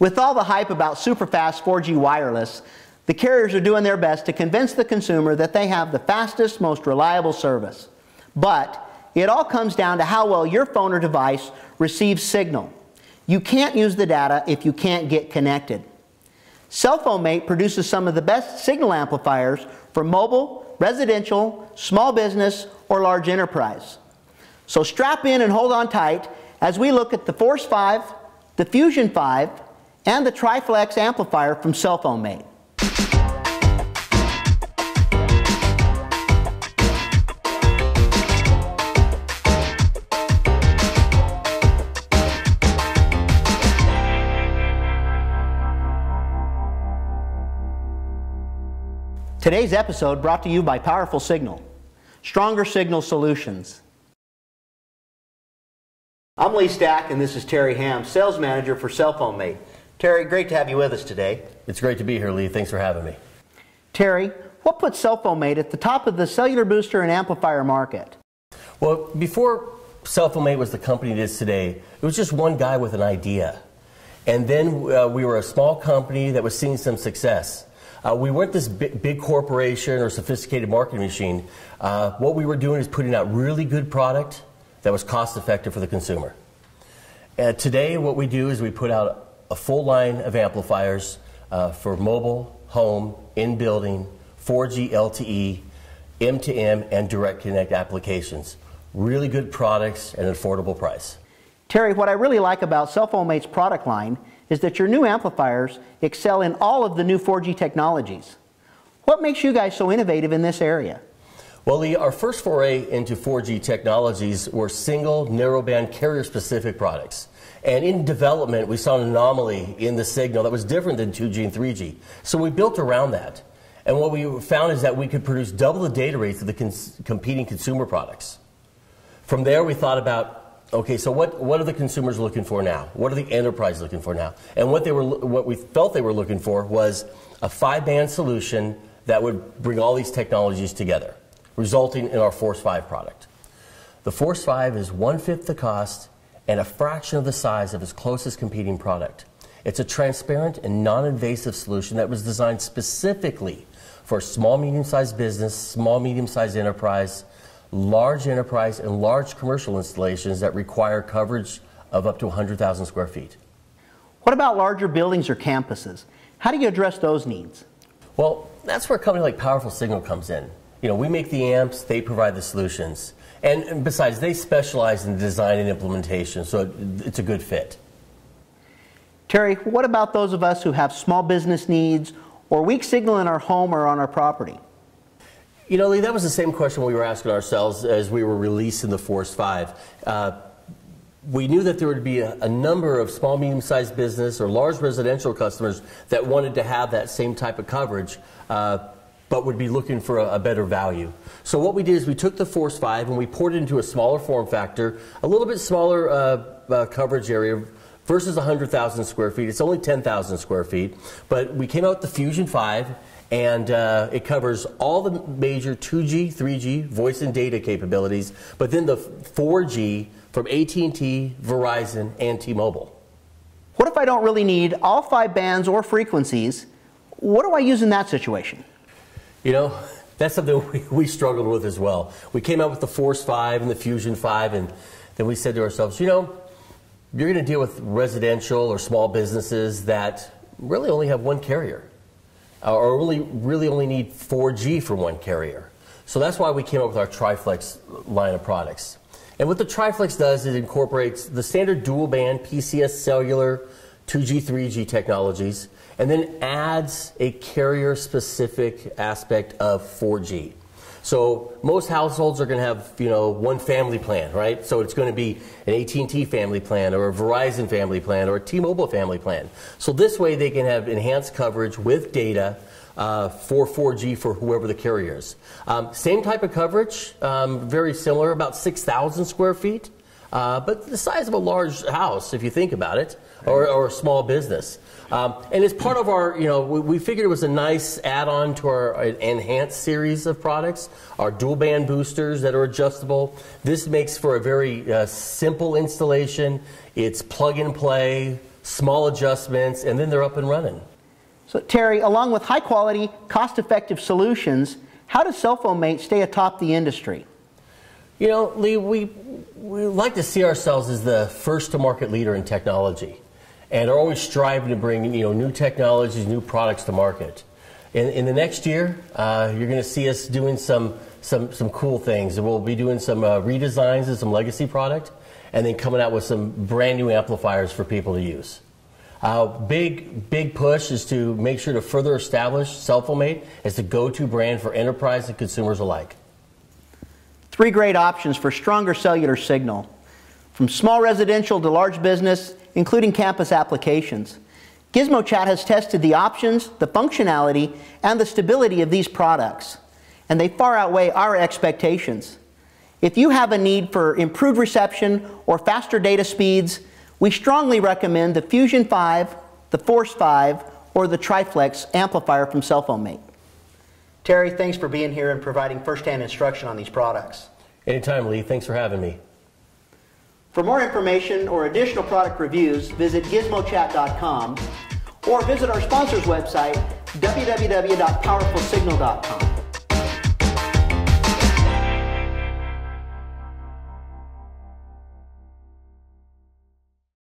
With all the hype about super-fast 4G wireless, the carriers are doing their best to convince the consumer that they have the fastest, most reliable service. But it all comes down to how well your phone or device receives signal. You can't use the data if you can't get connected. Cellphone-Mate produces some of the best signal amplifiers for mobile, residential, small business, or large enterprise. So strap in and hold on tight as we look at the Force-5, the Fusion-5, and the Triflex amplifier from Cellphone-Mate. Today's episode brought to you by Powerful Signal, Stronger Signal Solutions. I'm Lee Stack and this is Terry Ham, Sales Manager for Cellphone-Mate. Terry, great to have you with us today. It's great to be here, Lee. Thanks for having me. Terry, what puts Cellphone-Mate at the top of the cellular booster and amplifier market? Well, before Cellphone-Mate was the company it is today, it was just one guy with an idea. And then we were a small company that was seeing some success. We weren't this big corporation or sophisticated marketing machine. What we were doing is putting out really good product that was cost effective for the consumer. Today what we do is we put out a full line of amplifiers for mobile, home, in-building, 4G LTE, M2M, and direct connect applications. Really good products at an affordable price. Terry, what I really like about Cellphone-Mate's product line is that your new amplifiers excel in all of the new 4G technologies. What makes you guys so innovative in this area? Well, Lee, our first foray into 4G technologies were single narrowband carrier-specific products. And in development, we saw an anomaly in the signal that was different than 2G and 3G. So we built around that. And what we found is that we could produce double the data rates of the competing consumer products. From there, we thought about, okay, so what are the consumers looking for now? What are the enterprise looking for now? And what we felt they were looking for was a 5-band solution that would bring all these technologies together, resulting in our Force-5 product. The Force-5 is 1/5 the cost and a fraction of the size of its closest competing product. It's a transparent and non-invasive solution that was designed specifically for small, medium-sized business, small, medium-sized enterprise, large enterprise, and large commercial installations that require coverage of up to 100,000 square feet. What about larger buildings or campuses? How do you address those needs? Well, that's where a company like Powerful Signal comes in. You know, we make the amps, they provide the solutions. And besides, they specialize in design and implementation, so it's a good fit. Terry, what about those of us who have small business needs or weak signal in our home or on our property? You know, Lee, that was the same question we were asking ourselves as we were releasing the Force-5. We knew that there would be a number of small, medium-sized business or large residential customers that wanted to have that same type of coverage, but would be looking for a better value. So what we did is we took the Force-5 and we poured it into a smaller form factor, a little bit smaller coverage area versus 100,000 square feet. It's only 10,000 square feet, but we came out with the Fusion-5 and it covers all the major 2G, 3G voice and data capabilities, but then the 4G from AT&T, Verizon, and T-Mobile. What if I don't really need all 5 bands or frequencies? What do I use in that situation? You know, that's something we struggled with as well. We came out with the Force-5 and the Fusion-5, and then we said to ourselves, you know, you're going to deal with residential or small businesses that really only have one carrier, or really only need 4G from one carrier. So that's why we came up with our Triflex line of products. And what the Triflex does is it incorporates the standard dual band PCS cellular 2G, 3G technologies, and then adds a carrier-specific aspect of 4G. So most households are going to have, you know, one family plan, right? So it's going to be an AT&T family plan or a Verizon family plan or a T-Mobile family plan. So this way they can have enhanced coverage with data for 4G for whoever the carrier is. Same type of coverage, very similar, about 6,000 square feet, but the size of a large house if you think about it, or a small business. And as part of our, you know, we figured it was a nice add-on to our enhanced series of products, our dual band boosters that are adjustable. This makes for a very simple installation. It's plug and play, small adjustments, and then they're up and running. So Terry, along with high quality, cost-effective solutions, how does Cellphone-Mate stay atop the industry? You know, Lee, we like to see ourselves as the first-to-market leader in technology, and are always striving to bring new technologies, new products to market. In the next year, you're going to see us doing some cool things. We'll be doing some redesigns of some legacy product, and then coming out with some brand new amplifiers for people to use. Big push is to make sure to further establish Cellphone-Mate as the go-to brand for enterprise and consumers alike. 3 great options for stronger cellular signal, from small residential to large business, including campus applications. Gizmo Chat has tested the options, the functionality, and the stability of these products, and they far outweigh our expectations. If you have a need for improved reception or faster data speeds, we strongly recommend the Fusion-5, the Force-5, or the Triflex amplifier from Cellphone-Mate. Terry, thanks for being here and providing first-hand instruction on these products. Anytime, Lee. Thanks for having me. For more information or additional product reviews, visit gizmochat.com or visit our sponsor's website, www.powerfulsignal.com.